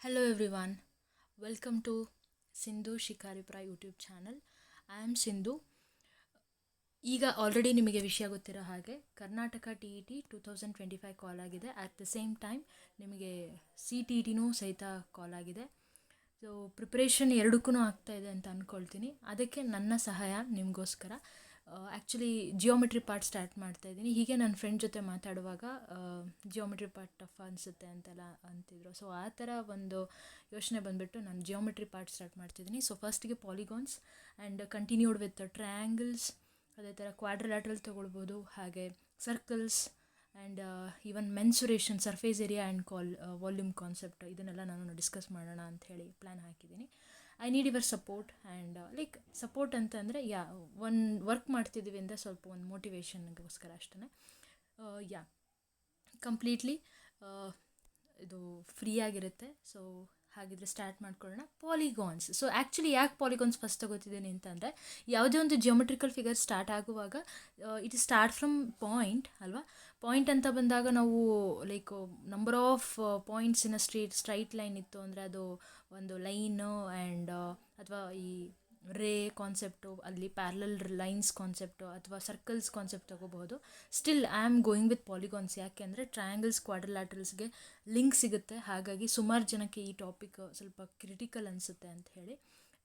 Hello everyone, welcome to Sindhu Shikaripura YouTube channel. I am Sindhu. ಈಗ already ನಿಮಗೆ ವಿಷಯ ಗೊತ್ತಿರೋ ಹಾಗೆ ಕರ್ನಾಟಕ TET 2025 ಕಾಲ್ ಆಗಿದೆ. ಅಟ್ ದ ಸೇಮ್ ಟೈಮ್ ನಿಮಗೆ CTETನೂ ಸಹಿತ ಕಾಲ್ ಆಗಿದೆ. ಸೊ ಪ್ರಿಪ್ರೇಷನ್ ಎರಡಕ್ಕೂ ಆಗ್ತಾ ಇದೆ ಅಂತ ಅಂದ್ಕೊಳ್ತೀನಿ. ಅದಕ್ಕೆ ನನ್ನ ಸಹಾಯ ನಿಮಗೋಸ್ಕರ. ಆ್ಯಕ್ಚುಲಿ ಜಿಯೋಮೆಟ್ರಿ ಪಾರ್ಟ್ ಸ್ಟಾರ್ಟ್ ಮಾಡ್ತಾಯಿದ್ದೀನಿ. ಹೀಗೆ ನನ್ನ ಫ್ರೆಂಡ್ ಜೊತೆ ಮಾತಾಡುವಾಗ ಜಿಯೋಮೆಟ್ರಿ ಪಾರ್ಟ್ ಟಫ್ ಅನಿಸುತ್ತೆ ಅಂತೆಲ್ಲ ಅಂತಿದ್ರು. ಸೊ ಆ ಥರ ಒಂದು ಯೋಚನೆ ಬಂದುಬಿಟ್ಟು ನಾನು ಜಿಯೋಮೆಟ್ರಿ ಪಾರ್ಟ್ ಸ್ಟಾರ್ಟ್ ಮಾಡ್ತಿದ್ದೀನಿ. ಸೊ ಫಸ್ಟಿಗೆ polygons and continued with triangles, ಅದೇ ಥರ ಕ್ವಾಡ್ರಿಲ್ಯಾಟ್ರಲ್ ತೊಗೊಳ್ಬೋದು, ಹಾಗೆ circles and even mensuration, surface area and volume concept, ಇದನ್ನೆಲ್ಲ ನಾನು ಡಿಸ್ಕಸ್ ಮಾಡೋಣ ಅಂಥೇಳಿ ಪ್ಲ್ಯಾನ್ ಹಾಕಿದ್ದೀನಿ. I need your support and support ಅಂತಂದರೆ ಒಂದು ವರ್ಕ್ ಮಾಡ್ತಿದ್ದೀವಿ ಅಂದರೆ ಸ್ವಲ್ಪ ಒಂದು ಮೋಟಿವೇಶನ್ಗೋಸ್ಕರ ಅಷ್ಟೇ. ಕಂಪ್ಲೀಟ್ಲಿ ಇದು ಫ್ರೀ ಆಗಿರುತ್ತೆ. ಸೊ ಹಾಗಿದ್ರೆ ಸ್ಟಾರ್ಟ್ ಮಾಡ್ಕೊಳ್ಳೋಣ. ಪಾಲಿಗಾನ್ಸ್. ಸೊ ಆ್ಯಕ್ಚುಲಿ ಯಾಕೆ ಪಾಲಿಗಾನ್ಸ್ ಫಸ್ಟ್ ತಗೋತಿದ್ದೀನಿ ಅಂತಂದರೆ, ಯಾವುದೇ ಒಂದು ಜಿಯೋಮೆಟ್ರಿಕಲ್ ಫಿಗರ್ ಸ್ಟಾರ್ಟ್ ಆಗುವಾಗ ಇಟ್ ಸ್ಟಾರ್ಟ್ ಫ್ರಮ್ ಪಾಯಿಂಟ್ ಅಲ್ವಾ. ಪಾಯಿಂಟ್ ಅಂತ ಬಂದಾಗ ನಾವು number of points in straight line ಇತ್ತು ಅಂದರೆ ಅದು ಒಂದು ಲೈನು ಆ್ಯಂಡ್ ಅಥವಾ ಈ ರೇ ಕಾನ್ಸೆಪ್ಟು, ಅಲ್ಲಿ ಪ್ಯಾರಲಲ್ ಲೈನ್ಸ್ ಕಾನ್ಸೆಪ್ಟು ಅಥವಾ ಸರ್ಕಲ್ಸ್ ಕಾನ್ಸೆಪ್ಟ್ ತೊಗೋಬಹುದು. Still I am going with polygons. ಯಾಕೆ ಅಂದರೆ ಟ್ರಯಾಂಗಲ್ಸ್ ಕ್ವಾಡ್ರಿಲ್ಯಾಟ್ರಲ್ಸ್ಗೆ ಲಿಂಕ್ ಸಿಗುತ್ತೆ. ಹಾಗಾಗಿ ಸುಮಾರು ಜನಕ್ಕೆ ಈ ಟಾಪಿಕ್ ಸ್ವಲ್ಪ ಕ್ರಿಟಿಕಲ್ ಅನಿಸುತ್ತೆ ಅಂತ ಹೇಳಿ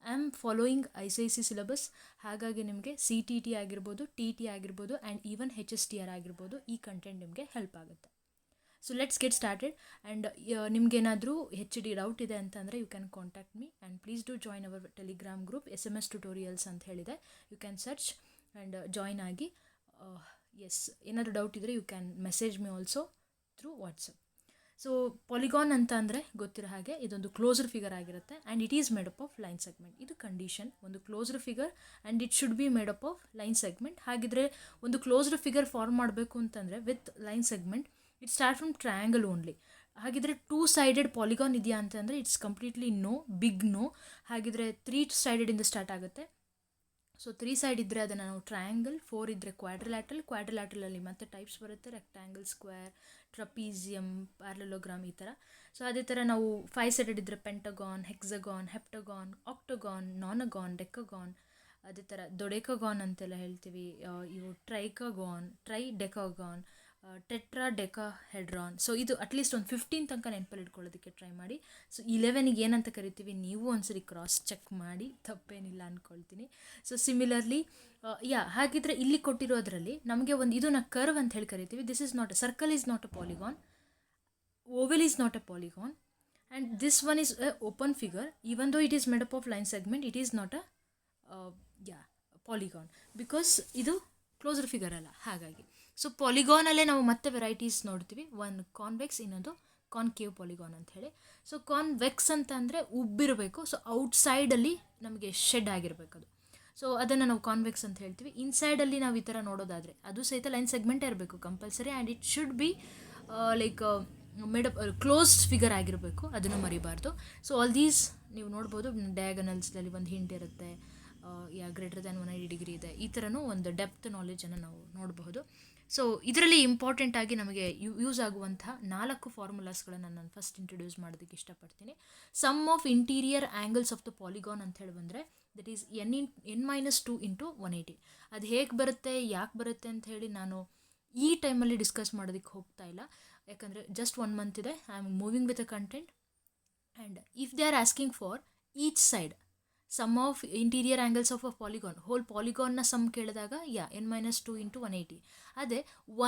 I am following ICIC syllabus. ಹಾಗಾಗಿ ನಿಮಗೆ CTET ಆಗಿರ್ಬೋದು, TET ಆಗಿರ್ಬೋದು ಆ್ಯಂಡ್ ಈವನ್ HSTR ಆಗಿರ್ಬೋದು, ಈ ಕಂಟೆಂಟ್ ನಿಮಗೆ ಹೆಲ್ಪ್ ಆಗುತ್ತೆ. So let's get started. And ನಿಮಗೇನಾದರೂ HD ಡೌಟ್ ಇದೆ ಅಂತಂದರೆ you can contact me and please do join our Telegram group SMS tutorials ಅಂತ ಹೇಳಿದೆ. You can search and join ಆಗಿ. ಏನಾದರೂ ಡೌಟ್ ಇದ್ದರೆ you can message me also through WhatsApp. So polygon ಅಂತ ಅಂದರೆ ಗೊತ್ತಿರೋ ಹಾಗೆ ಇದೊಂದು ಕ್ಲೋಸ್ಡ್ ಫಿಗರ್ ಆಗಿರುತ್ತೆ and it is made up of line segment. ಇದು ಕಂಡೀಷನ್, ಒಂದು closed figure and it should be made up of line segment. ಹಾಗಿದ್ರೆ ಒಂದು ಕ್ಲೋಸ್ಡ್ ಫಿಗರ್ ಫಾರ್ಮ್ ಮಾಡಬೇಕು ಅಂತಂದರೆ with line segment it start from triangle only. ಹಾಗಿದ್ರೆ 2 sided polygon ಇದೆಯಾ ಅಂತಂದರೆ it's completely no, big no. ಹಾಗಿದ್ರೆ 3 ಸೈಡೆಡಿಂದ ಸ್ಟಾರ್ಟ್ ಆಗುತ್ತೆ. ಸೊ 3 ಸೈಡ್ ಇದ್ದರೆ ಅದನ್ನು ನಾವು ಟ್ರಯಾಂಗಲ್, 4 ಇದ್ದರೆ ಕ್ವಾಡ್ರಿಲ್ಯಾಟ್ರಲಲ್ಲಿ ಮತ್ತೆ ಟೈಪ್ಸ್ ಬರುತ್ತೆ: ರೆಕ್ಟ್ಯಾಂಗಲ್, ಸ್ಕ್ವೇರ್, ಟ್ರಪೀಸಿಯಮ್, ಪ್ಯಾರಲೋಗ್ರಾಮ್, ಈ ಥರ. ಸೊ ಅದೇ ಥರ ನಾವು 5 ಸೈಡೆಡ್ ಇದ್ದರೆ ಪೆಂಟಗಾನ್, ಹೆಕ್ಸಗಾನ್, ಹೆಪ್ಟಗಾನ್, ಆಕ್ಟಗಾನ್, ನಾನಗಾನ್, ಡೆಕಗಾನ್, ಅದೇ ಥರ ದೊಡೆಕಗಾನ್ ಅಂತೆಲ್ಲ ಹೇಳ್ತೀವಿ. ಇವು ಟ್ರೈಡೆಕಗಾನ್, ಟೆಟ್ರಾಡೆಕಾಹೆಡ್ರಾನ್. ಸೊ ಇದು ಅಟ್ಲೀಸ್ಟ್ ಒಂದು 15 ತನಕ ನೆನಪಲ್ಲಿ ಇಟ್ಕೊಳ್ಳೋದಕ್ಕೆ ಟ್ರೈ ಮಾಡಿ. ಸೊ 11ಗೆ ಏನಂತ ಕರಿತೀವಿ ನೀವು ಒಂದ್ಸರಿ ಕ್ರಾಸ್ ಚೆಕ್ ಮಾಡಿ, ತಪ್ಪೇನಿಲ್ಲ ಅಂದ್ಕೊಳ್ತೀನಿ. ಸೊ ಸಿಮಿಲರ್ಲಿ ಹಾಗಿದ್ರೆ ಇಲ್ಲಿ ಕೊಟ್ಟಿರೋದ್ರಲ್ಲಿ ನಮಗೆ ಇದನ್ನ ಕರ್ವ್ ಅಂತ ಹೇಳಿ ಕರಿತೀವಿ. This is not circle, is not a polygon, vowel is not a polygon, and this one is a open figure. Even though it is made up of line segment, it is not a polygon because ಇದು closed figure ಅಲ್ಲ. ಹಾಗಾಗಿ so ಪಾಲಿಗಾನಲ್ಲೇ ನಾವು ಮತ್ತೆ varieties ನೋಡ್ತೀವಿ. ಒಂದು convex, ಇನ್ನೊಂದು concave polygon ಅಂತ ಹೇಳಿ. ಸೊ ಕಾನ್ವೆಕ್ಸ್ ಅಂತ ಅಂದರೆ ಉಬ್ಬಿರಬೇಕು. ಸೊ ಔಟ್ಸೈಡಲ್ಲಿ ನಮಗೆ ಶೆಡ್ ಆಗಿರಬೇಕು ಅದು. ಸೊ ಅದನ್ನು ನಾವು ಕಾನ್ವೆಕ್ಸ್ ಅಂತ ಹೇಳ್ತೀವಿ. ಇನ್ಸೈಡಲ್ಲಿ ನಾವು ಈ ಥರ ನೋಡೋದಾದರೆ ಅದು ಸಹಿತ ಲೈನ್ ಸೆಗ್ಮೆಂಟೇ ಇರಬೇಕು compulsory, and it should be made up closed figure ಆಗಿರಬೇಕು, ಅದನ್ನು ಮರಿಬಾರ್ದು. ಸೊ ಆಲ್ ದೀಸ್ ನೀವು ನೋಡ್ಬೋದು. ಡಯಾಗನಲ್ಸ್ನಲ್ಲಿ ಒಂದು ಹಿಂಟ್ ಇರುತ್ತೆ, ಗ್ರೇಟರ್ ದ್ಯಾನ್ 180 ಡಿಗ್ರಿ ಇದೆ. ಈ ಥರನೂ ಒಂದು ಡೆಪ್ತ್ ನಾಲೆಜನ್ನು ನಾವು ನೋಡಬಹುದು. ಸೊ ಇದರಲ್ಲಿ ಇಂಪಾರ್ಟೆಂಟಾಗಿ ನಮಗೆ ಯೂಸ್ ಆಗುವಂಥ 4 ಫಾರ್ಮುಲಾಸ್ಗಳನ್ನು ನಾನು ಫಸ್ಟ್ ಇಂಟ್ರೊಡ್ಯೂಸ್ ಮಾಡೋದಕ್ಕೆ ಇಷ್ಟಪಡ್ತೀನಿ. Sum of interior angles of the polygon ಅಂತ ಹೇಳಿ ಬಂದರೆ ದಟ್ ಈಸ್ n-2 ಇಂಟು 180. ಅದು ಹೇಗೆ ಬರುತ್ತೆ, ಯಾಕೆ ಬರುತ್ತೆ ಅಂತ ಹೇಳಿ ನಾನು ಈ ಟೈಮಲ್ಲಿ ಡಿಸ್ಕಸ್ ಮಾಡೋದಕ್ಕೆ ಹೋಗ್ತಾ ಇಲ್ಲ. ಯಾಕಂದರೆ ಜಸ್ಟ್ 1 ಮಂತ್ ಇದೆ. I am moving with a content. And if they are asking for each side sum of interior angles of a polygon, whole ಪಾಲಿಗಾನ್ನ ಸಮ್ ಕೇಳಿದಾಗ n-2 ಇಂಟು 180. ಅದೇ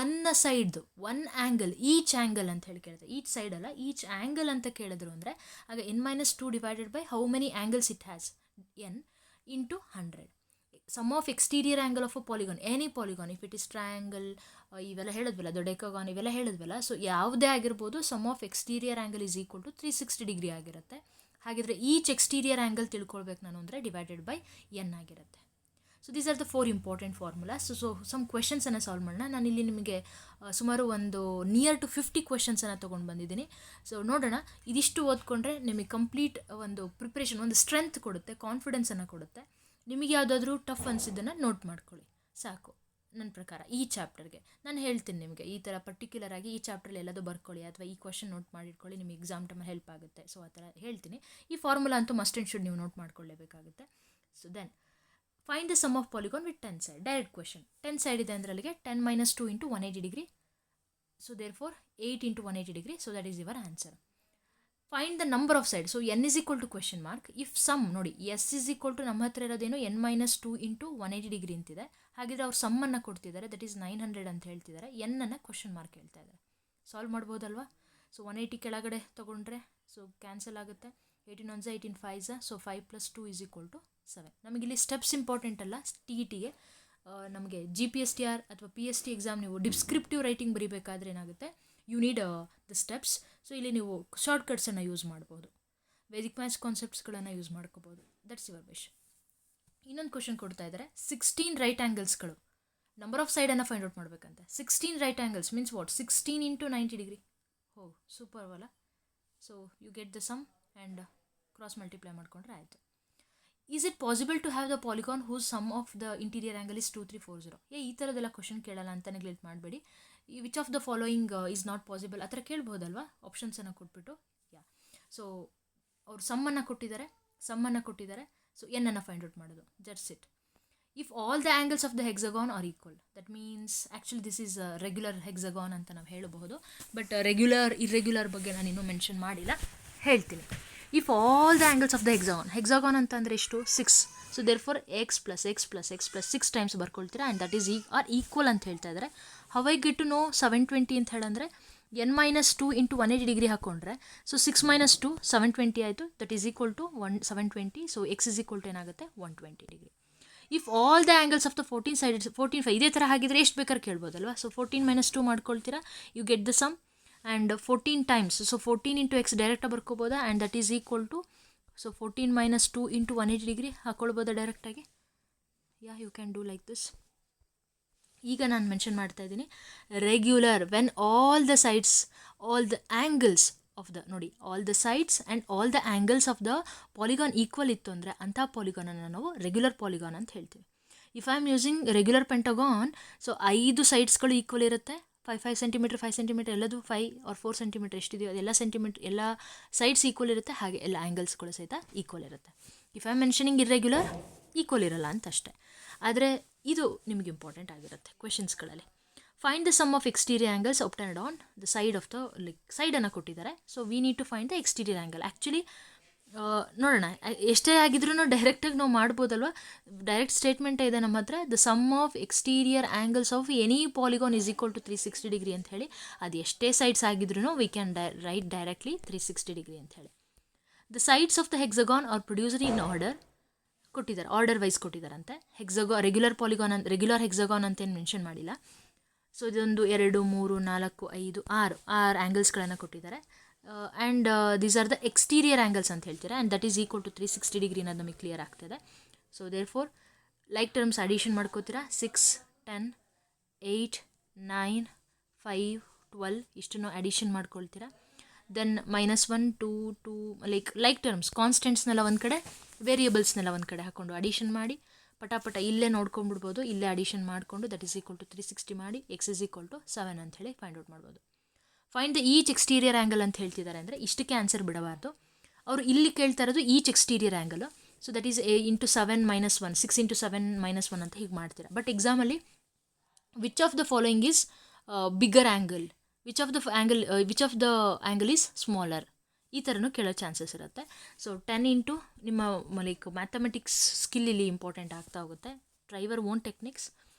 ಒನ್ ಸೈಡ್ದು ಒನ್ ಆ್ಯಂಗಲ್, ಈಚ್ ಆ್ಯಂಗಲ್ ಅಂತ ಹೇಳಿ ಕೇಳಿದ್ರೆ, each side ಅಲ್ಲ, each angle ಅಂತ ಕೇಳಿದ್ರು ಅಂದರೆ ಆಗ n-2 divided by how many angles it has, n into 100. Sum of exterior angle of a polygon, any polygon, if it is triangle, ಇವೆಲ್ಲ ಹೇಳಿದ್ವಲ್ಲ, ದೊಡೆಕಗಾನ್, ಇವೆಲ್ಲ ಹೇಳಿದ್ವಲ್ಲ. ಸೊ ಯಾವುದೇ ಆಗಿರ್ಬೋದು, sum of exterior angle is equal to 360 degree ಆಗಿರುತ್ತೆ. ಹಾಗಿದ್ರೆ each exterior angle ತಿಳ್ಕೊಳ್ಬೇಕು ನಾನು ಅಂದರೆ ಡಿವೈಡೆಡ್ ಬೈ n ಆಗಿರುತ್ತೆ. So these are the 4 important formulas. So ಸಮ್ ಕ್ವೆಶನ್ಸನ್ನು ಸಾಲ್ವ್ ಮಾಡೋಣ. ನಾನಿಲ್ಲಿ ನಿಮಗೆ ಸುಮಾರು ಒಂದು ನಿಯರ್ ಟು 50 ಕ್ವೆಶನ್ಸನ್ನು ತೊಗೊಂಡು ಬಂದಿದ್ದೀನಿ. ಸೊ ನೋಡೋಣ. ಇದಿಷ್ಟು ಓದ್ಕೊಂಡ್ರೆ ನಿಮಗೆ ಕಂಪ್ಲೀಟ್ ಒಂದು ಪ್ರಿಪ್ರೇಷನ್, ಒಂದು ಸ್ಟ್ರೆಂತ್ ಕೊಡುತ್ತೆ, ಕಾನ್ಫಿಡೆನ್ಸನ್ನು ಕೊಡುತ್ತೆ. ನಿಮಗೆ ಯಾವುದಾದ್ರೂ ಟಫ್ ಅನಿಸಿದ್ದನ್ನು ನೋಟ್ ಮಾಡ್ಕೊಳ್ಳಿ ಸಾಕು. ನನ್ನ ಪ್ರಕಾರ ಈ ಚಾಪ್ಟರ್ಗೆ ನಾನು ಹೇಳ್ತೀನಿ ನಿಮಗೆ ಈ ಥರ ಪರ್ಟಿಕ್ಯುಲರ್ ಆಗಿ ಈ ಚಾಪ್ಟ್ರಲ್ಲಿ ಎಲ್ಲದೂ ಬರ್ಕೊಳ್ಳಿ ಅಥವಾ ಈ ಕ್ವಶನ್ ನೋಟ್ ಮಾಡಿಟ್ಕೊಳ್ಳಿ, ನಿಮಗೆ ಎಕ್ಸಾಮ್ ಟೈಮಲ್ಲಿ ಹೆಲ್ಪ್ ಆಗುತ್ತೆ. ಸೊ ಆ ಥರ ಹೇಳ್ತೀನಿ. ಈ ಫಾರ್ಮುಲಾ ಅಂತೂ ಮಸ್ಟ್ ಆ್ಯಂಡ್ ಶುಡ್ ನೀವು ನೋಟ್ ಮಾಡ್ಕೊಳ್ಳೇಬೇಕಾಗುತ್ತೆ. So then find the sum of polygon with 10 side. Direct question. 10 side ಇದೆ ಅಂದರೆ ಅಲ್ಲಿಗೆ 10 - 2 × 180 degree. So therefore 8 × 180 degree. So that is your answer. Find the number of side. So n = question mark. If sum ನೋಡಿ s = ನಮ್ಮ ಹತ್ರ ಇರೋದೇನು n - 2 × 180 degree ಅಂತಿದೆ. ಹಾಗಿದ್ರೆ ಅವ್ರು ಸಮ್ಮನ್ನು ಕೊಡ್ತಿದ್ದಾರೆ, ದಟ್ ಈಸ್ 900 ಅಂತ ಹೇಳ್ತಿದ್ದಾರೆ. n ಕ್ವೆಶನ್ ಮಾರ್ಕ್ ಹೇಳ್ತಾ ಇದ್ದಾರೆ. ಸಾಲ್ವ್ ಮಾಡ್ಬೋದಲ್ವಾ? ಸೊ 180 ಕೆಳಗಡೆ ತೊಗೊಂಡ್ರೆ ಸೊ ಕ್ಯಾನ್ಸಲ್ ಆಗುತ್ತೆ. 18 1 18 5 ಸೊ 5 + 2 = 7. ನಮಗಿಲ್ಲಿ ಸ್ಟೆಪ್ಸ್ ಇಂಪಾರ್ಟೆಂಟ್ ಅಲ್ಲ. TETಗೆ ನಮಗೆ GPSTR ಅಥವಾ PST ಎಕ್ಸಾಮ್ ನೀವು ಡಿಸ್ಕ್ರಿಪ್ಟಿವ್ ರೈಟಿಂಗ್ ಬರೀಬೇಕಾದ್ರೆ ಏನಾಗುತ್ತೆ, you need the steps. So ಇಲ್ಲಿ ನೀವು ಶಾರ್ಟ್ಕಟ್ಸನ್ನು ಯೂಸ್ ಮಾಡ್ಬೋದು, ವೇದಿಕ್ ಮ್ಯಾಥ್ಸ್ ಕಾನ್ಸೆಪ್ಟ್ಸ್ಗಳನ್ನು ಯೂಸ್ ಮಾಡ್ಕೋಬೋದು. That's your wish. ಇನ್ನೊಂದು ಕ್ವಶನ್ ಕೊಡ್ತಾ ಇದ್ದಾರೆ, 16 ರೈಟ್ ಆ್ಯಂಗಲ್ಸ್ಗಳು, ನಂಬರ್ ಆಫ್ ಸೈಡನ್ನು ಫೈಂಡ್ ಔಟ್ ಮಾಡಬೇಕಂತೆ. 16 right angles means what? 16 × 90 degree. ಹೋ ಸೂಪರ್ ಅಲ್ಲ? So you get the sum and cross multiply ಮಾಡಿಕೊಂಡ್ರೆ ಆಯಿತು. Is it possible to have the polygon whose sum of the interior angle is 2 3 4 0? ಈ ಥರದ್ದೆಲ್ಲ question ಕೇಳಲ್ಲ ಅಂತ neglect ಮಾಡಬೇಡಿ. ಈ which of the following is not possible ಆ ಥರ ಕೇಳ್ಬೋದಲ್ವಾ, ಆಪ್ಷನ್ಸನ್ನು ಕೊಟ್ಬಿಟ್ಟು. ಸೊ ಅವ್ರು ಸಮ್ಮನ್ನು ಕೊಟ್ಟಿದ್ದಾರೆ. ಸೊ n ಫೈಂಡ್ ಔಟ್ ಮಾಡೋದು, just it. If all the angles of the hexagon are equal, that means actually this is regular hexagon ಅಂತ ನಾವು ಹೇಳಬಹುದು. ಬಟ್ ಇರ್ರೆಗ್ಯುಲರ್ ಬಗ್ಗೆ ನಾನು ಇನ್ನೂ ಮೆನ್ಷನ್ ಮಾಡಿಲ್ಲ, ಹೇಳ್ತೀನಿ. If all the angles of the hexagon ಅಂತಂದರೆ ಎಷ್ಟು? 6. So therefore x + 6 times ಬರ್ಕೊಳ್ತೀರಾ ಆ್ಯಂಡ್ ದಟ್ ಈಸ್ ಈಕ್ವಲ್ ಅಂತ ಹೇಳ್ತಾ ಇದ್ದಾರೆ. How I get to know 720 ಅಂತ ಹೇಳಂದರೆ n - 2 × 180 ಡಿಗ್ರಿ ಹಾಕ್ಕೊಂಡ್ರೆ ಸೊ 6 - 2 720 ಆಯಿತು. That is equal to 720. So x = ಏನಾಗುತ್ತೆ? 120 degree. If all the angles of the 14 side 14 ಇದೇ ಥರ ಹಾಗಿದ್ರೆ ಎಷ್ಟು ಬೇಕಾದ್ರೆ ಕೇಳ್ಬೋದಲ್ವಾ? ಸೊ 14 - 2 ಮಾಡ್ಕೊಳ್ತೀರಾ, you get the sum and 14 times. So 14 × x ಡೈರೆಕ್ಟಾಗಿ ಬರ್ಕೋಬೋದಾ and that is equal to so 14 - 2 × 180 degree ಹಾಕ್ಕೊಳ್ಬೋದಾ ಡೈರೆಕ್ಟಾಗಿ? You can do like this. ಈಗ ನಾನು ಮೆನ್ಷನ್ ಮಾಡ್ತಾ ಇದ್ದೀನಿ, regular when all the sides all the angles of the ನೋಡಿ all the sides and all the angles of the polygon equal ಇತ್ತು ಅಂದರೆ ಅಂಥ ಪಾಲಿಗಾನನ್ನು ನಾವು ರೆಗ್ಯುಲರ್ ಪಾಲಿಗಾನ್ ಅಂತ ಹೇಳ್ತೀವಿ. If I am using regular pentagon, so 5 ಸೈಡ್ಸ್ಗಳು ಈಕ್ವಲ್ ಇರುತ್ತೆ. 5 ಸೆಂಟಿಮೀಟರ್ 5 ಸೆಂಟಿಮೀಟರ್ ಎಲ್ಲದು 5 or 4 ಸೆಂಟಿಮೀಟರ್ ಎಷ್ಟಿದೆಯೋ ಅದೆಲ್ಲ ಎಲ್ಲ ಸೈಡ್ಸ್ ಈಕ್ವಲ್ ಇರುತ್ತೆ, ಹಾಗೆ ಎಲ್ಲ ಆ್ಯಂಗಲ್ಸ್ಗಳು ಸಹಿತ ಈಕ್ವಲ್ ಇರುತ್ತೆ. If I am mentioning irregular, equal ಇರಲ್ಲ ಅಂತ ಅಷ್ಟೇ. ಆದರೆ ಇದು ನಿಮಗೆ ಇಂಪಾರ್ಟೆಂಟ್ ಆಗಿರುತ್ತೆ ಕ್ವೆಶನ್ಸ್ಗಳಲ್ಲಿ. Find the sum of exterior angles ಅಪ್ಟೆಂಡ್ on the side of the ಸೈಡನ್ನು ಕೊಟ್ಟಿದ್ದಾರೆ. So we need to find the exterior angle. Actually ನೋಡೋಣ, ಎಷ್ಟೇ ಆಗಿದ್ರೂ ಡೈರೆಕ್ಟಾಗಿ ನಾವು ಮಾಡ್ಬೋದಲ್ವ. ಡೈರೆಕ್ಟ್ ಸ್ಟೇಟ್ಮೆಂಟೇ ಇದೆ ನಮ್ಮ ಹತ್ರ, the sum of exterior angles of any polygon is equal to 360 degree ಅಂತ ಹೇಳಿ. ಅದು ಎಷ್ಟೇ ಸೈಡ್ಸ್ ಆಗಿದ್ರೂ we can write directly 360 degree ಅಂತ ಹೇಳಿ. The sides of the hexagon are producer in order ಕೊಟ್ಟಿದ್ದಾರೆ, ಆರ್ಡರ್ ವೈಸ್ ಕೊಟ್ಟಿದ್ದಾರಂತೆ. ರೆಗ್ಯುಲರ್ ಹೆಕ್ಸಗಾನ್ ಅಂತೇನು ಮೆನ್ಷನ್ ಮಾಡಿಲ್ಲ. ಸೊ ಇದೊಂದು 2 3 4 5 6 ಆ್ಯಂಗಲ್ಸ್ಗಳನ್ನು ಕೊಟ್ಟಿದ್ದಾರೆ. And these are the exterior angles ಅಂತ ಹೇಳ್ತೀರಾ and that is equal to 360 degree ಅನ್ನೋದು ನಮಗೆ ಕ್ಲಿಯರ್ ಆಗ್ತದೆ. So therefore like terms addition ಮಾಡ್ಕೋತೀರಾ. 6 10 8 9 5 12 ಇಷ್ಟನ್ನು ಅಡಿಷನ್ ಮಾಡ್ಕೊಳ್ತೀರಾ. ದೆನ್ -1 2 2 ಲೈಕ್ ಟರ್ಮ್ಸ್ ಕಾನ್ಸ್ಟೆಂಟ್ಸ್ನೆಲ್ಲ ಒಂದು ಕಡೆ, ವೇರಿಯಬಲ್ಸ್ನೆಲ್ಲ ಒಂದು ಕಡೆ ಹಾಕ್ಕೊಂಡು ಅಡಿಷನ್ ಮಾಡಿ ಪಟಾಪಟ ಇಲ್ಲೇ ನೋಡ್ಕೊಂಡ್ಬಿಡ್ಬೋದು. ಇಲ್ಲೇ ಅಡಿಷನ್ ಮಾಡಿಕೊಂಡು ದಟ್ ಈಸ್ ಈಕ್ವಲ್ ಟು 360 ಮಾಡಿ x ಈಸ್ ಈಕ್ವಲ್ ಟು 7 ಅಂತ ಹೇಳಿ ಫೈಂಡ್ ಔಟ್ ಮಾಡ್ಬೋದು. Find the each exterior angle ಅಂತ ಹೇಳ್ತಿದ್ದಾರೆ ಅಂದರೆ ಇಷ್ಟಕ್ಕೆ ಆನ್ಸರ್ ಬಿಡಬಾರ್ದು. ಅವರು ಇಲ್ಲಿ ಕೇಳ್ತಾ ಇರೋದು each exterior angle. So that is 7 - 1 6 × 7 - 1 ಅಂತ ಹೀಗೆ ಮಾಡ್ತೀರಾ. ಬಟ್ ಎಕ್ಸಾಮಲ್ಲಿ which of the following is bigger angle, which of the angle is smaller, ಈ ಥರನೂ ಕೇಳೋ ಚಾನ್ಸಸ್ ಇರುತ್ತೆ. ಸೊ 10 ಇಂಟು ನಿಮ್ಮ ಮ್ಯಾಥಮೆಟಿಕ್ಸ್ ಸ್ಕಿಲ್ ಇಲ್ಲಿ ಇಂಪಾರ್ಟೆಂಟ್ ಆಗ್ತಾ ಹೋಗುತ್ತೆ. Try your own techniques.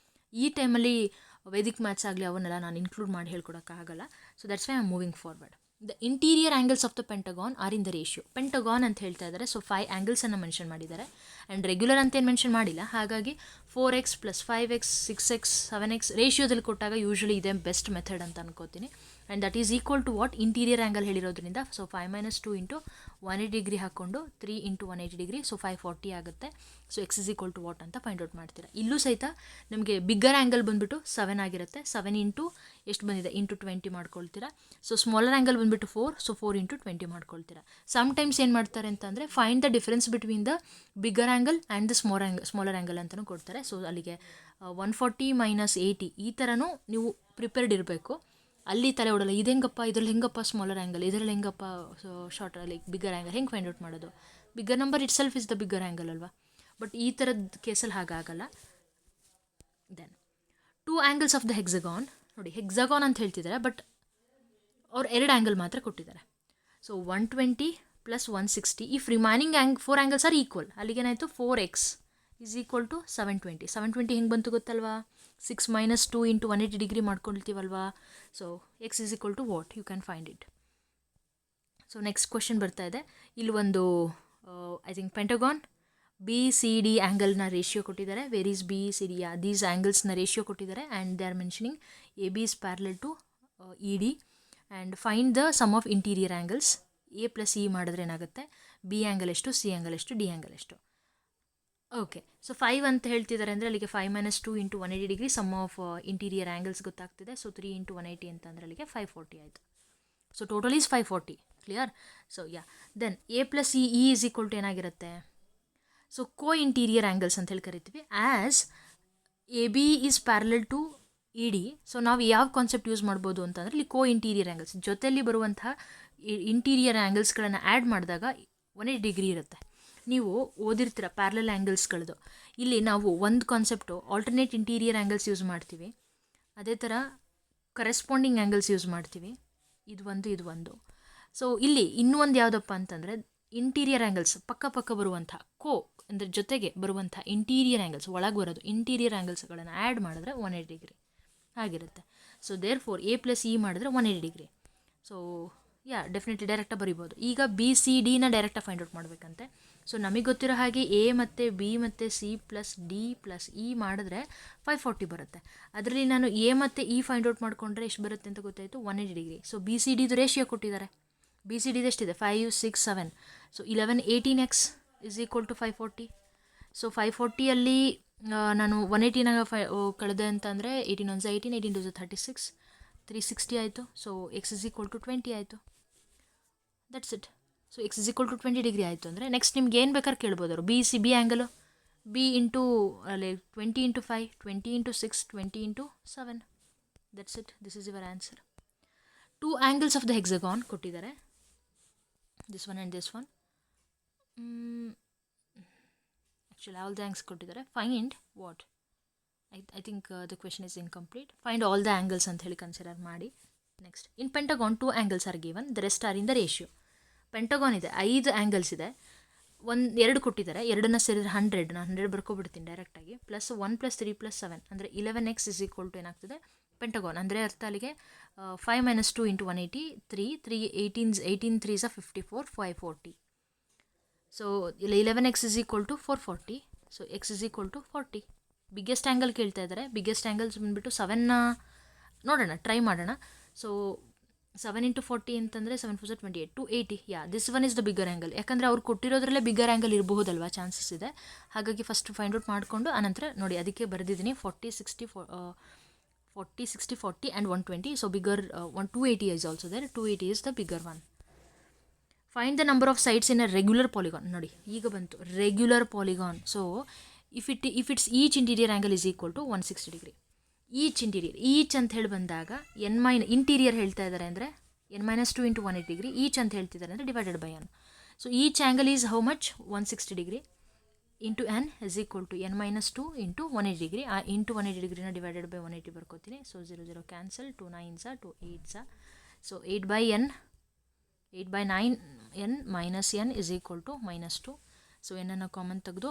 ಈ ಟೈಮಲ್ಲಿ ವೇದಿಕ್ ಮ್ಯಾಥ್ಸ್ ಆಗಲಿ ಅವನ್ನೆಲ್ಲ ನಾನು ಇನ್ಕ್ಲೂಡ್ ಮಾಡಿ ಹೇಳ್ಕೊಡೋಕ್ಕಾಗಲ್ಲ. So that's why I am moving forward. The interior angles of the pentagon are in the ratio. Pentagon ಅಂತ ಹೇಳ್ತಾ ಇದ್ದಾರೆ. ಸೊ 5 ಆ್ಯಂಗಲ್ಸನ್ನು ಮೆನ್ಷನ್ ಮಾಡಿದ್ದಾರೆ ಆ್ಯಂಡ್ ರೆಗ್ಯುಲರ್ ಅಂತೇನು ಮೆನ್ಷನ್ ಮಾಡಿಲ್ಲ. ಹಾಗಾಗಿ 4x + 5x 6x 7x ರೇಷಿಯೋದಲ್ಲಿ ಕೊಟ್ಟಾಗ ಯೂಶ್ವಲಿ ಇದೇ ಬೆಸ್ಟ್ ಮೆಥಡ್ ಅಂತ ಅನ್ಕೋತೀನಿ. And that is equal to what interior angle ಹೇಳಿರೋದ್ರಿಂದ ಸೊ 5 - 2 ಇಂಟು 180 ಡಿಗ್ರಿ ಹಾಕ್ಕೊಂಡು 3 ಇಂಟು 180 ಡಿಗ್ರಿ ಸೊ 540 ಆಗುತ್ತೆ. So x is equal to what ಅಂತ ಫೈಂಡ್ ಔಟ್ ಮಾಡ್ತೀರಾ. ಇಲ್ಲೂ ಸಹಿತ ನಿಮಗೆ ಬಿಗ್ಗರ್ ಆ್ಯಂಗಲ್ ಬಂದುಬಿಟ್ಟು 7 ಆಗಿರುತ್ತೆ. 7 ಇಂಟು ಎಷ್ಟು ಬಂದಿದೆ ಇಂಟು 20 ಮಾಡ್ಕೊಳ್ತೀರಾ. ಸೊ ಸ್ಮಾಲರ್ ಆ್ಯಂಗಲ್ ಬಂದುಬಿಟ್ಟು 4, ಸೊ 4 ಇಂಟು 20 ಮಾಡ್ಕೊಳ್ತೀರಾ. ಸಮ್ಟೈಮ್ಸ್ ಏನು ಮಾಡ್ತಾರೆ ಅಂತಂದರೆ find the difference between the bigger angle and the smaller angle ಅಂತಲೂ ಕೊಡ್ತಾರೆ. ಸೊ ಅಲ್ಲಿಗೆ 140 - 80 ಈ ಥರನೂ ನೀವು ಪ್ರಿಪೇರ್ಡ್ ಇರಬೇಕು. ಅಲ್ಲಿ ತಲೆ ಓಡಲ್ಲ, ಇದು ಹೆಂಗಪ್ಪ, ಇದರಲ್ಲಿ ಹೆಂಗಪ್ಪ ಸ್ಮಾಲರ್ ಆ್ಯಂಗಲ್, ಇದರಲ್ಲಿ ಹೆಂಗಪ್ಪ ಶಾರ್ಟ್ ಲೈಕ್ ಬಿಗ್ಗರ್ ಆ್ಯಂಗಲ್, ಹೆಂಗೆ ಫೈಂಡ್ ಔಟ್ ಮಾಡೋದು. Bigger number itself is the bigger angle ಅಲ್ವಾ. ಬಟ್ ಈ ಥರದ ಕೇಸಲ್ಲಿ ಹಾಗಾಗಲ್ಲ. Then 2 angles of the hexagon. ನೋಡಿ ಹೆಕ್ಸಗಾನ್ ಅಂತ ಹೇಳ್ತಿದ್ದಾರೆ, ಬಟ್ ಅವ್ರು 2 ಆ್ಯಂಗಲ್ ಮಾತ್ರ ಕೊಟ್ಟಿದ್ದಾರೆ. So 120 + 160 if remaining 4 angles are equal. ಅಲ್ಲಿಗೇನಾಯಿತು 4x ಈಸ್ ಈಕ್ವಲ್ ಟು 720. 720 ಹೆಂಗೆ ಬಂತು ಗೊತ್ತಲ್ವಾ, 6 - 2 ಇಂಟು 180 ಡಿಗ್ರಿ ಮಾಡ್ಕೊಳ್ತೀವಲ್ವಾ. So x is equal to what, you can find it. So next question ಬರ್ತಾ ಇದೆ. ಇಲ್ಲಿ ಒಂದು ಐ ಥಿಂಕ್ ಪೆಂಟಗಾನ್ BCD ಆ್ಯಂಗಲ್ನ ರೇಷಿಯೋ ಕೊಟ್ಟಿದ್ದಾರೆ. ವೇರ್ ಈಸ್ BCD, ದೀಸ್ ಆ್ಯಂಗಲ್ಸ್ನ ರೇಷಿಯೋ ಕೊಟ್ಟಿದ್ದಾರೆ and they are mentioning AB is parallel to ED and find the sum of interior angles. A + E ಮಾಡಿದ್ರೆ ಏನಾಗುತ್ತೆ, B ಆ್ಯಂಗಲ್ ಎಷ್ಟು, C ಆ್ಯಂಗಲ್ ಎಷ್ಟು, D angle ಎಷ್ಟು. Okay, so 5 ಅಂತ ಹೇಳ್ತಿದ್ದಾರೆ ಅಂದರೆ ಅಲ್ಲಿಗೆ 5 - 2 into 180 degree sum of interior angles ಗೊತ್ತಾಗ್ತಿದೆ. ಸೊ 3 ಇಂಟು 180 ಅಂತಂದರೆ ಅಲ್ಲಿಗೆ 540 ಆಯಿತು. So total is 540. Clear. So then A + E is equal to ಏನಾಗಿರುತ್ತೆ, ಸೊ ಕೋ ಇಂಟೀರಿಯರ್ ಆ್ಯಂಗಲ್ಸ್ ಅಂತ ಹೇಳಿ ಕರಿತೀವಿ. As AB is parallel to ED. So ನಾವು ಯಾವ ಕಾನ್ಸೆಪ್ಟ್ ಯೂಸ್ ಮಾಡ್ಬೋದು ಅಂತಂದರೆ ಇಲ್ಲಿ ಕೋ ಇಂಟೀರಿಯರ್ ಆ್ಯಂಗಲ್ಸ್ ಜೊತೆಯಲ್ಲಿ ಬರುವಂತಹ ಇಂಟೀರಿಯರ್ ಆ್ಯಂಗಲ್ಸ್ಗಳನ್ನು ಆ್ಯಡ್ ಮಾಡಿದಾಗ 180 ಡಿಗ್ರಿ ಇರುತ್ತೆ. ನೀವು ಓದಿರ್ತೀರ ಪ್ಯಾರಲಲ್ ಆ್ಯಂಗಲ್ಸ್ಗಳದ್ದು. ಇಲ್ಲಿ ನಾವು ಒಂದು concept alternate interior angles use ಮಾಡ್ತೀವಿ, ಅದೇ ಥರ ಕರೆಸ್ಪಾಂಡಿಂಗ್ ಆ್ಯಂಗಲ್ಸ್ ಯೂಸ್ ಮಾಡ್ತೀವಿ. ಇದು ಒಂದು. ಸೊ ಇಲ್ಲಿ ಇನ್ನೂ ಒಂದು ಯಾವುದಪ್ಪ ಅಂತಂದರೆ ಇಂಟೀರಿಯರ್ ಆ್ಯಂಗಲ್ಸ್ ಪಕ್ಕ ಬರುವಂಥ ಅಂದರೆ ಜೊತೆಗೆ ಬರುವಂಥ ಇಂಟೀರಿಯರ್ ಆ್ಯಂಗಲ್ಸ್ ಒಳಗೆ ಬರೋದು ಇಂಟೀರಿಯರ್ ಆ್ಯಂಗಲ್ಸ್ಗಳನ್ನು ಆ್ಯಡ್ ಮಾಡಿದ್ರೆ 180 ಡಿಗ್ರಿ ಆಗಿರುತ್ತೆ. So therefore A + E ಮಾಡಿದ್ರೆ 180 ಡಿಗ್ರಿ. ಸೊ ಡೆಫಿನೆಟ್ಲಿ ಡೈರೆಕ್ಟಾಗಿ ಬರಿಬೋದು. ಈಗ BCDನ ಡೈರೆಕ್ಟಾಗಿ ಫೈಂಡ್ ಔಟ್ ಮಾಡಬೇಕಂತೆ. ಸೊ ನಮಗೆ ಗೊತ್ತಿರೋ ಹಾಗೆ A ಮತ್ತು B ಮತ್ತು C + D + E ಮಾಡಿದ್ರೆ 540 ಬರುತ್ತೆ. ಅದರಲ್ಲಿ ನಾನು A ಮತ್ತು E ಫೈಂಡ್ ಔಟ್ ಮಾಡಿಕೊಂಡ್ರೆ ಎಷ್ಟು ಬರುತ್ತೆ ಅಂತ ಗೊತ್ತಾಯಿತು, 180 ಡಿಗ್ರಿ. ಸೊ BCDದು ರೇಷಿಯೋ ಕೊಟ್ಟಿದ್ದಾರೆ. BCD ಎಷ್ಟಿದೆ, 5, 6, 7. So 11, 18x is equal to 540. So 540ಅಲ್ಲಿ ನಾನು 180ನ ಕಳೆದೆ ಅಂತಂದರೆ 18 1 18, 18 2 36, 360 ಆಯಿತು. So x is equal to 20 ಆಯಿತು. That's it. So x is equal to 20 degree ಆಯಿತು ಅಂದರೆ ನೆಕ್ಸ್ಟ್ ನಿಮ್ಗೆ ಏನು ಬೇಕಾದ್ರೆ ಕೇಳ್ಬೋದು ಅವರು. BCB angle B into 20 into 5, 20 into 6, 20 into 7. That's it. This is your answer. 2 angles of the hexagon ಕೊಟ್ಟಿದ್ದಾರೆ, this one and this one. Actually all the angles ಕೊಟ್ಟಿದ್ದಾರೆ. Find what, I think the question is incomplete. Find all the angles ಅಂತ ಹೇಳಿ consider ಮಾಡಿ. Next in pentagon 2 angles are given, the rest are in the ratio. Pentagon ಇದೆ, 5 angles ಇದೆ, 2 ಕೊಟ್ಟಿದ್ದಾರೆ, 2ನ್ನ ಸೇರಿದ್ರೆ 100, ನಾನು 100 ಬರ್ಕೊಬಿಡ್ತೀನಿ ಡೈರೆಕ್ಟಾಗಿ. +1 + 3 + 7 ಅಂದರೆ 11x ಇಸ್ ಈಕ್ವಲ್ ಟು ಏನಾಗ್ತದೆ ಪೆಂಟಗಾನ್. ಅಂದರೆ ಅರ್ಥ ಅಲ್ಲಿಗೆ 5 - 2 ಇಂಟು 180, 3 18 3s 54, 540. ಸೊ ಇಲ್ಲಿ 11x is equal to 440. So x is equal to 40. Biggest angle ಕೇಳ್ತಾ ಇದ್ದಾರೆ. ಬಿಗ್ಗೆಸ್ಟ್ ಆ್ಯಂಗಲ್ಸ್ ಬಂದುಬಿಟ್ಟು 7ನ ನೋಡೋಣ, ಟ್ರೈ ಮಾಡೋಣ. ಸೊ 7 ಇಂಟು 40 ಅಂತಂದರೆ 7 4 28, 280. This one is the bigger angle. ಯಾಕಂದರೆ ಅವ್ರು ಕೊಟ್ಟಿರೋದ್ರಲ್ಲೇ ಬಿಗ್ಗರ್ ಆ್ಯಂಗಲ್ ಇರಬಹುದಲ್ವಾ, ಚಾನ್ಸಸ್ ಇದೆ. ಹಾಗಾಗಿ ಫಸ್ಟ್ ಫೈಂಡ್ ಔಟ್ ಮಾಡಿಕೊಂಡು ಆನಂತರ ನೋಡಿ ಅದಕ್ಕೆ ಬರೆದಿದ್ದೀನಿ 40 60 40 and 120. So bigger 280 is also there. 280 is the bigger one. Find the number of sides in a regular polygon. ನೋಡಿ ಈಗ ಬಂತು regular polygon. So if it's each interior angle is equal to 160 degree. Each ಅಂತ ಹೇಳಿ ಬಂದಾಗ interior ಹೇಳ್ತಾ ಇದ್ದಾರೆ ಅಂದರೆ n - 2 into 180 degree. Each ಅಂತ ಹೇಳ್ತಿದ್ದಾರೆ ಅಂದರೆ divided by n. So each angle is how much, 160 degree into n is equal to n - 2 into 180 degree. ಆ ಇಂಟು 180 ಡಿಗ್ರಿನ ಡಿವೈಡೆಡ್ ಬೈ 180 ಬರ್ಕೋತೀನಿ. So 0 0 cancel, 2 9s 2 8s. So 8/9 n minus n is equal to -2. So ಏನನ್ನು common ತೆಗೆದು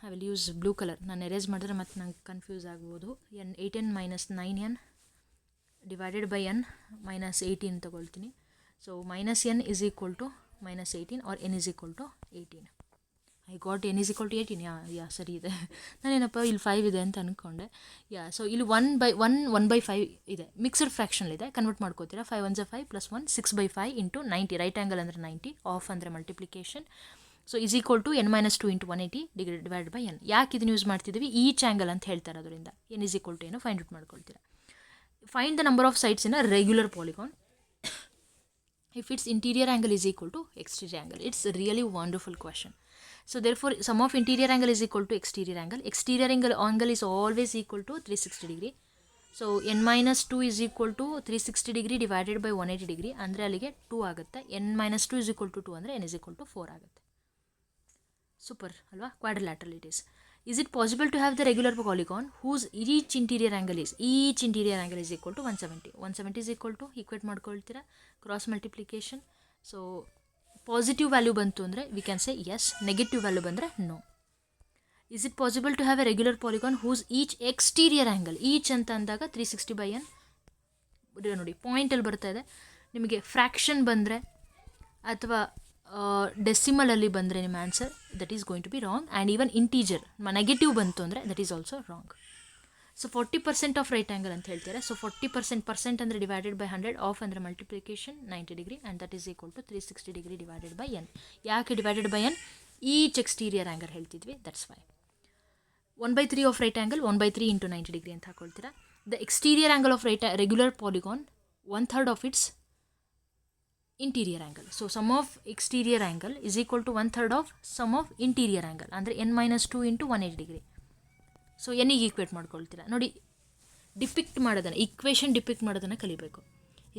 I will use blue colour. ನಾನು erase ಮಾಡಿದ್ರೆ ಮತ್ತೆ ನಂಗೆ confuse ಆಗ್ಬೋದು. 8n - 9n divided by n -18 ತೊಗೊಳ್ತೀನಿ. So -n is equal to -18 or n is equal to 18. I got n is equal to 18. Yeah ಸರಿ ಇದೆ. ನಾನೇನಪ್ಪ ಇಲ್ಲಿ 5 ಇದೆ ಅಂತ ಅಂದ್ಕೊಂಡೆ. ಸೊ ಇಲ್ಲಿ 1/5 ಇದೆ, ಮಿಕ್ಸ್ಡ್ ಫ್ರ್ಯಾಕ್ಷನಲ್ಲಿದೆ, ಕನ್ವರ್ಟ್ ಮಾಡ್ಕೋತೀರಾ. 5 1 5 + 1 6/5 ಇಂಟು 90, ರೈಟ್ ಆ್ಯಂಗಲ್ ಅಂದರೆ 90, ಆಫ್ ಅಂದರೆ multiplication. So is equal to n - 2 into 180 divided by n. ಯಾಕೆ ಇದನ್ನು ಯೂಸ್ ಮಾಡ್ತಿದ್ದೀವಿ? ಈಚ್ ಆ್ಯಂಗಲ್ ಅಂತ ಹೇಳ್ತಾರೆ, ಅದರಿಂದ n ಈಸ್ ಈಕ್ವಲ್ ಟು ಏನು ಫೈಂಡ್ ಔಟ್ ಮಾಡ್ಕೊಳ್ತೀರಾ. Find the number of sides in a regular polygon if its interior angle is equal to exterior angle. It's a really wonderful question. So therefore sum of interior angle is equal to exterior angle. Exterior angle is always equal to 360 degree. So n - 2 is equal to 360 degree divided by 180 degree. ಅಂದರೆ ಅಲ್ಲಿಗೆ 2 ಆಗುತ್ತೆ. n - 2 is equal to 2 ಅಂದರೆ n is equal to 4 ಆಗುತ್ತೆ. Super ಅಲ್ವಾ? Quadrilateral it is. Is it possible to have the regular polygon whose each interior angle is equal to 170? 170 is equal to equate ಮಾಡ್ಕೊಳ್ತೀರಾ, cross multiplication. So positive value ಬಂತು ಅಂದರೆ we can say yes, negative value ಬಂದರೆ no. Is it possible to have a regular polygon whose each exterior angle, each ಅಂತ ಅಂದಾಗ 360/n ನೋಡಿ ಪಾಯಿಂಟಲ್ಲಿ ಬರ್ತಾ ಇದೆ. ನಿಮಗೆ ಫ್ರ್ಯಾಕ್ಷನ್ ಬಂದರೆ ಅಥವಾ ಡೆಸಿಮಲಲ್ಲಿ ಬಂದರೆ ನಿಮ್ಮ answer that is going to be wrong. And even integer negative ಬಂತು ಅಂದರೆ that is also wrong. So 40% of right angle ಅಂತ ಹೇಳ್ತಾರೆ. ಸೊ 40% ಅಂದರೆ ಡಿವೈಡೆಡ್ ಬೈ 100, ಆಫ್ ಅಂದರೆ multiplication 90 degree, and that is equal to 360 degree divided by n. ಯಾಕೆ divided by n? Each exterior angle ಹೇಳ್ತಿದ್ವಿ, that's why. 1/3 of right angle 1/3 into 90 degree ಅಂತ ಹಾಕೊಳ್ತೀರಾ. The exterior angle of regular polygon 1/3 of it's interior angle. So sum of exterior angle is equal to 1/3 of sum of interior angle, ಅಂದರೆ n - 2 into 180 degree. So ಎನ್ನಿಗೆ equate ಮಾಡ್ಕೊಳ್ತೀರಾ. ನೋಡಿ, depict ಮಾಡೋದನ್ನು, equation depict ಮಾಡೋದನ್ನು ಕಲಿಬೇಕು.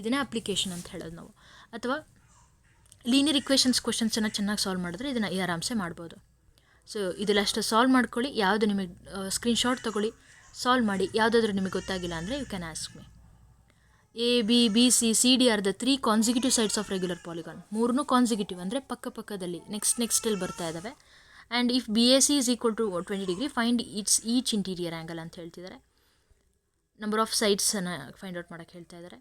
ಇದನ್ನೇ application ಅಂತ ಹೇಳೋದು ನಾವು. ಅಥವಾ ಲೀನಿಯರ್ ಇಕ್ವೇಷನ್ಸ್ ಕ್ವಶನ್ಸನ್ನು ಚೆನ್ನಾಗಿ ಸಾಲ್ವ್ ಮಾಡಿದ್ರೆ ಇದನ್ನು ಆರಾಮ್ಸೆ ಮಾಡ್ಬೋದು. ಸೊ ಇದೆಲ್ಲ ಅಷ್ಟು ಸಾಲ್ವ್ ಮಾಡ್ಕೊಳ್ಳಿ. ಯಾವುದು ನಿಮಗೆ ಸ್ಕ್ರೀನ್ಶಾಟ್ ತೊಗೊಳ್ಳಿ, ಸಾಲ್ವ್ ಮಾಡಿ. ಯಾವುದಾದ್ರೂ ನಿಮಗೆ ಗೊತ್ತಾಗಿಲ್ಲ ಅಂದರೆ you can ask me. A, B, B, C, C, D are the 3 consecutive sides of regular polygon. 3 consecutive ಅಂದರೆ ಪಕ್ಕದಲ್ಲಿ ನೆಕ್ಸ್ಟಲ್ಲಿ ಬರ್ತಾ ಇದ್ದಾವೆ. And if BAC is equal to 20 degree, find each interior angle ಅಂತ ಹೇಳ್ತಿದ್ದಾರೆ. ನಂಬರ್ ಆಫ್ ಸೈಡ್ಸನ್ನು find out ಮಾಡೋಕ್ಕೆ ಹೇಳ್ತಾ ಇದ್ದಾರೆ.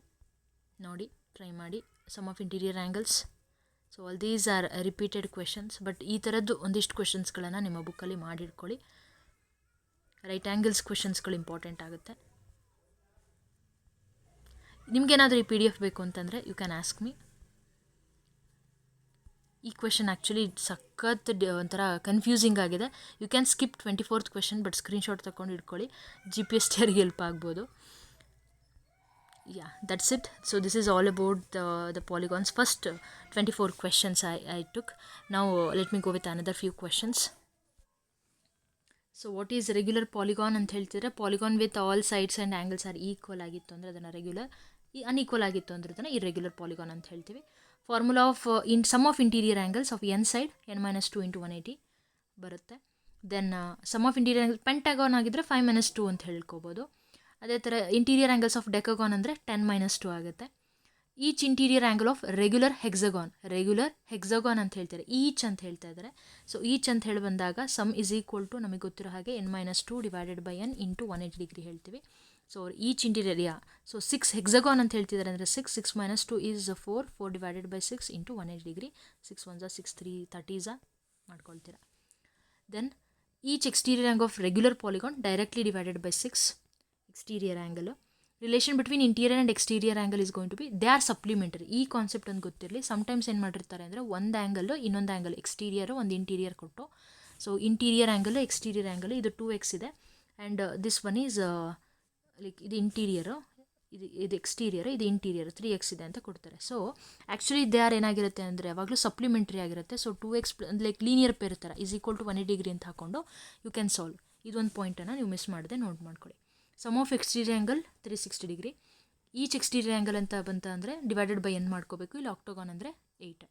ನೋಡಿ, ಟ್ರೈ ಮಾಡಿ. Sum of interior angles. So all these are repeated questions. But ಈ ಥರದ್ದು ಒಂದಿಷ್ಟು ಕ್ವೆಶನ್ಸ್ಗಳನ್ನು ನಿಮ್ಮ ಬುಕ್ಕಲ್ಲಿ ಮಾಡಿಟ್ಕೊಳ್ಳಿ. ರೈಟ್ ಆ್ಯಂಗಲ್ಸ್ ಕ್ವೆಶನ್ಸ್ಗಳು ಇಂಪಾರ್ಟೆಂಟ್ ಆಗುತ್ತೆ. ನಿಮಗೇನಾದರೂ ಈ PDF ಬೇಕು ಅಂತಂದರೆ ಯು ಕ್ಯಾನ್ ಆಸ್ಕ್ ಮೀ. ಈ ಕ್ವೆಶನ್ ಆ್ಯಕ್ಚುಲಿ ಸಖತ್ ಒಂಥರ ಕನ್ಫ್ಯೂಸಿಂಗ್ ಆಗಿದೆ. You can skip 24th question, but screenshot ತಗೊಂಡು ಇಟ್ಕೊಳ್ಳಿ. GPS ಟೇರ್ಗೆ ಹೆಲ್ಪ್ ಆಗ್ಬೋದು. Yeah, that's it. So this is all about the polygons. First 24 questions I took. Now let me go with another few questions. So what is regular polygon ಅಂತ ಹೇಳ್ತಿದ್ರೆ, polygon with all sides and angles are equal ಆಗಿತ್ತು ಅಂದರೆ ಅದನ್ನು regular, unequal ಆಗಿತ್ತು ಅಂದರೆ ಅದನ್ನು irregular polygon ಅಂತ ಹೇಳ್ತೀವಿ. Formula of sum of interior angles of n side n - 2 into 180 ಬರುತ್ತೆ. Then sum of interior angle pentagon ಆಗಿದ್ದರೆ 5 - 2 ಅಂತ ಹೇಳ್ಕೊಬೋದು. ಅದೇ ಥರ ಇಂಟೀರಿಯರ್ ಆ್ಯಂಗಲ್ಸ್ ಆಫ್ ಡೆಕಾಗಾನ್ ಅಂದರೆ 10 - 2 ಆಗುತ್ತೆ. Each interior angle of regular hexagon ಅಂತ ಹೇಳ್ತಾರೆ, ಈಚ್ ಅಂತ ಹೇಳ್ತಾ ಇದ್ದಾರೆ. ಸೊ ಈಚ್ ಅಂತ ಹೇಳಿ ಬಂದಾಗ ಸಮ್ ಇಸ್ ಈಕ್ವಲ್ ಟು ನಮಗೆ ಗೊತ್ತಿರೋ ಹಾಗೆ n - 2 divided by n into 180 degree ಹೇಳ್ತೀವಿ. So each interior, so 6 hexagon ಅಂತ ಹೇಳ್ತಿದ್ದಾರೆ ಅಂದರೆ 6 - 2 is 4 divided by 6 into 180 degree. 6 1 6 3 30 ಮಾಡ್ಕೊಳ್ತೀರಾ. Then each exterior angle of regular polygon directly divided by 6 exterior angle. Relation between interior and exterior angle is going to be they are supplementary. ಈ concept ಒಂದು ಗೊತ್ತಿರಲಿ. Sometimes ಏನು ಮಾಡಿರ್ತಾರೆ ಅಂದರೆ ಒಂದು angle ಇನ್ನೊಂದು angle, exterior ಒಂದು ಇಂಟೀರಿಯರ್ ಕೊಟ್ಟು, so interior angle exterior angle ಇದು 2x ಇದೆ, and this one is like ಇದು ಇಂಟೀರಿಯರು, ಇದು ಎಕ್ಸ್ಟೀರಿಯರು, ಇದು ಇಂಟೀರಿಯರ್ 3x ಇದೆ ಅಂತ ಕೊಡ್ತಾರೆ. ಸೊ ಆ್ಯಕ್ಚುಲಿ ದೇ ಆರ್ ಏನಾಗಿರುತ್ತೆ ಅಂದರೆ ಯಾವಾಗಲೂ ಸಪ್ಲಿಮೆಂಟ್ರಿ ಆಗಿರುತ್ತೆ. So 2x like linear pair ಥರ ಈಸ್ ಈಕ್ವಲ್ ಟು 180 ಡಿಗ್ರಿ ಅಂತ ಹಾಕ್ಕೊಂಡು ಯು ಕ್ಯಾನ್ ಸಾಲ್ವ್. ಇದೊಂದು ಪಾಯಿಂಟನ್ನು ನೀವು ಮಿಸ್ ಮಾಡದೆ ನೋಟ್ ಮಾಡ್ಕೊಳ್ಳಿ. Sum of exterior angle 360 degree. Each exterior angle ಅಂತ ಬಂತ ಅಂದರೆ ಡಿವೈಡೆಡ್ ಬೈ n ಮಾಡ್ಕೋಬೇಕು. ಇಲ್ಲಿ ಆಕ್ಟೋಗಾನ್ ಅಂದರೆ 8.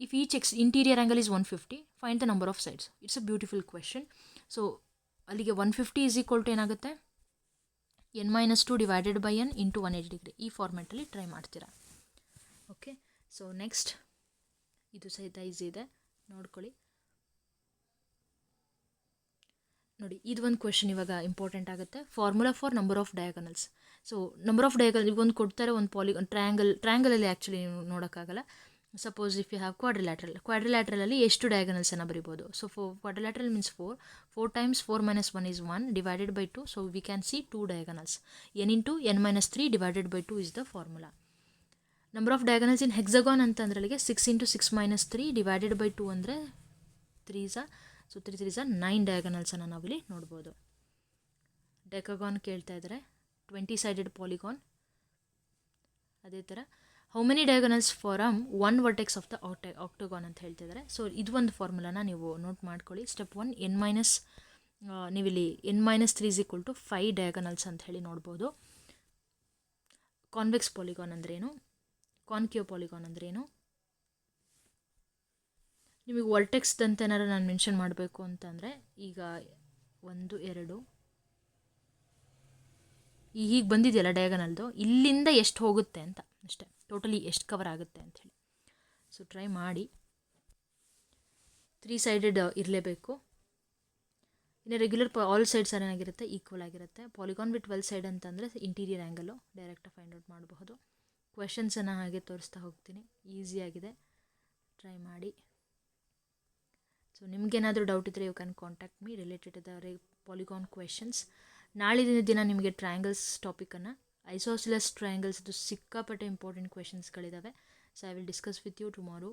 If each interior angle is 150, find the number of sides. It's a beautiful question. So ಅಲ್ಲಿಗೆ 150 ಈಸ್ ಈಕ್ವಲ್ ಟು ಏನಾಗುತ್ತೆ, n - 2 divided by n into 180 degree. ಈ ಫಾರ್ಮ್ಯಾಟಲ್ಲಿ try ಮಾಡ್ತೀರಾ. ಓಕೆ, ಸೊ ನೆಕ್ಸ್ಟ್ ಇದು ಸಹಿತ easy ಇದೆ, ನೋಡ್ಕೊಳ್ಳಿ. ನೋಡಿ, ಇದು ಒಂದು ಕ್ವೆಶನ್ ಇವಾಗ ಇಂಪಾರ್ಟೆಂಟ್ ಆಗುತ್ತೆ. Formula for number of diagonals. So number of diagonal ಒಂದು ಕೊಡ್ತಾರೆ, ಒಂದು ಟ್ರಯಾಂಗಲಲ್ಲಿ ಆ್ಯಕ್ಚುಲಿ ನೀವು ನೋಡೋಕ್ಕಾಗಲ್ಲ. ಸಪೋಸ್ ಇಫ್ ಯು ಹ್ಯಾವ್ ಕ್ವಾಡ್ರಿಲ್ಯಾಟ್ರಲಲ್ಲಿ ಎಷ್ಟು ಡಯಾಗನಲ್ಸನ್ನು ಬರಿಬೋದು. So quadrilateral means 4 times 4 - 1 is 1 divided by 2. So we can see 2 diagonals. n into n - 3 divided by 2 is the formula. Number of diagonals in hexagon ಅಂತಂದ್ರಲ್ಲಿಗೆ 6 into 6 - 3 divided by 2 ಅಂದರೆ 3 so 3 3 9 ಡಯಾಗನಲ್ಸನ್ನು ನಾವಿಲ್ಲಿ ನೋಡ್ಬೋದು. ಡೆಕಾಗಾನ್ ಕೇಳ್ತಾ ಇದ್ದಾರೆ, 20 sided polygon. ಅದೇ ಥರ how many diagonals from 1 vertex of the octagon ಅಂತ ಹೇಳ್ತಿದ್ದಾರೆ. ಸೊ ಇದು ಒಂದು ಫಾರ್ಮುಲಾನ ನೀವು ನೋಟ್ ಮಾಡ್ಕೊಳ್ಳಿ. ಸ್ಟೆಪ್ 1 ನೀವಿಲ್ಲಿ n - 3 = 5 ಡಯಾಗನಲ್ಸ್ ಅಂತ ಹೇಳಿ ನೋಡ್ಬೋದು. ಕಾನ್ವೆಕ್ಸ್ ಪಾಲಿಗಾನ್ ಅಂದ್ರೇನು, ಕಾನ್ಕೇವ್ ಪಾಲಿಗಾನ್ ಅಂದ್ರೇನು, ನಿಮಗೆ ವರ್ಟೆಕ್ಸ್ದಂತ ಏನಾರು ನಾನು ಮೆನ್ಷನ್ ಮಾಡಬೇಕು ಅಂತಂದರೆ ಈಗ 1 2 ಹೀಗೆ ಬಂದಿದೆಯಲ್ಲ ಡಯಾಗನಲ್ದು, ಇಲ್ಲಿಂದ ಎಷ್ಟು ಹೋಗುತ್ತೆ ಅಂತ ಅಷ್ಟೇ, ಟೋಟಲಿ ಎಷ್ಟು ಕವರ್ ಆಗುತ್ತೆ ಅಂಥೇಳಿ. ಸೊ ಟ್ರೈ ಮಾಡಿ. 3 sided ಇರಲೇಬೇಕು. ಇನ್ನು ರೆಗ್ಯುಲರ್ ಆಲ್ ಸೈಡ್ಸ್ ಏನಾಗಿರುತ್ತೆ, ಈಕ್ವಲ್ ಆಗಿರುತ್ತೆ. ಪಾಲಿಗಾನ್ ವಿತ್ 12 side ಅಂತಂದರೆ ಇಂಟೀರಿಯರ್ ಆ್ಯಂಗಲು ಡೈರೆಕ್ಟಾಗಿ ಫೈಂಡ್ ಔಟ್ ಮಾಡಬಹುದು. ಕ್ವೆಶನ್ಸನ್ನು ಹಾಗೆ ತೋರಿಸ್ತಾ ಹೋಗ್ತೀನಿ, ಈಸಿಯಾಗಿದೆ, ಟ್ರೈ ಮಾಡಿ. ಸೊ ನಿಮಗೇನಾದರೂ ಡೌಟ್ ಇದ್ದರೆ you can contact me related to the polygon questions. ನಾಳಿನ ದಿನ ನಿಮಗೆ ಟ್ರಯಾಂಗಲ್ಸ್ ಟಾಪಿಕನ್ನು, ಐಸೋಸಿಲಸ್ ಟ್ರಯಾಂಗಲ್ಸ್ದು ಸಿಕ್ಕಾಪಟ್ಟೆ ಇಂಪಾರ್ಟೆಂಟ್ ಕ್ವೆಶನ್ಸ್ಗಳಿದ್ದಾವೆ. So I will discuss with you tomorrow.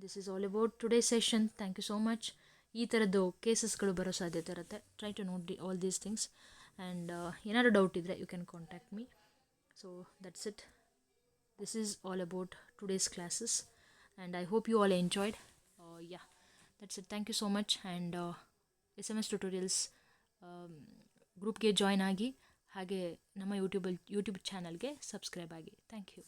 This is all about today session. Thank you so much. ಈ ಥರದ್ದು ಕೇಸಸ್ಗಳು ಬರೋ ಸಾಧ್ಯತೆ ಇರುತ್ತೆ. Try to note all these things and ಏನಾದರೂ ಡೌಟ್ ಇದ್ದರೆ you can contact me. So that's it. This is all about today's classes and I hope you all enjoyed. Yeah, that's it. Thank you so much. And SMS tutorials ಗ್ರೂಪ್ಗೆ join ಆಗಿ, ಹಾಗೆ ನಮ್ಮ YouTube ಚಾನಲ್ಗೆ subscribe ಆಗಿ. Thank you.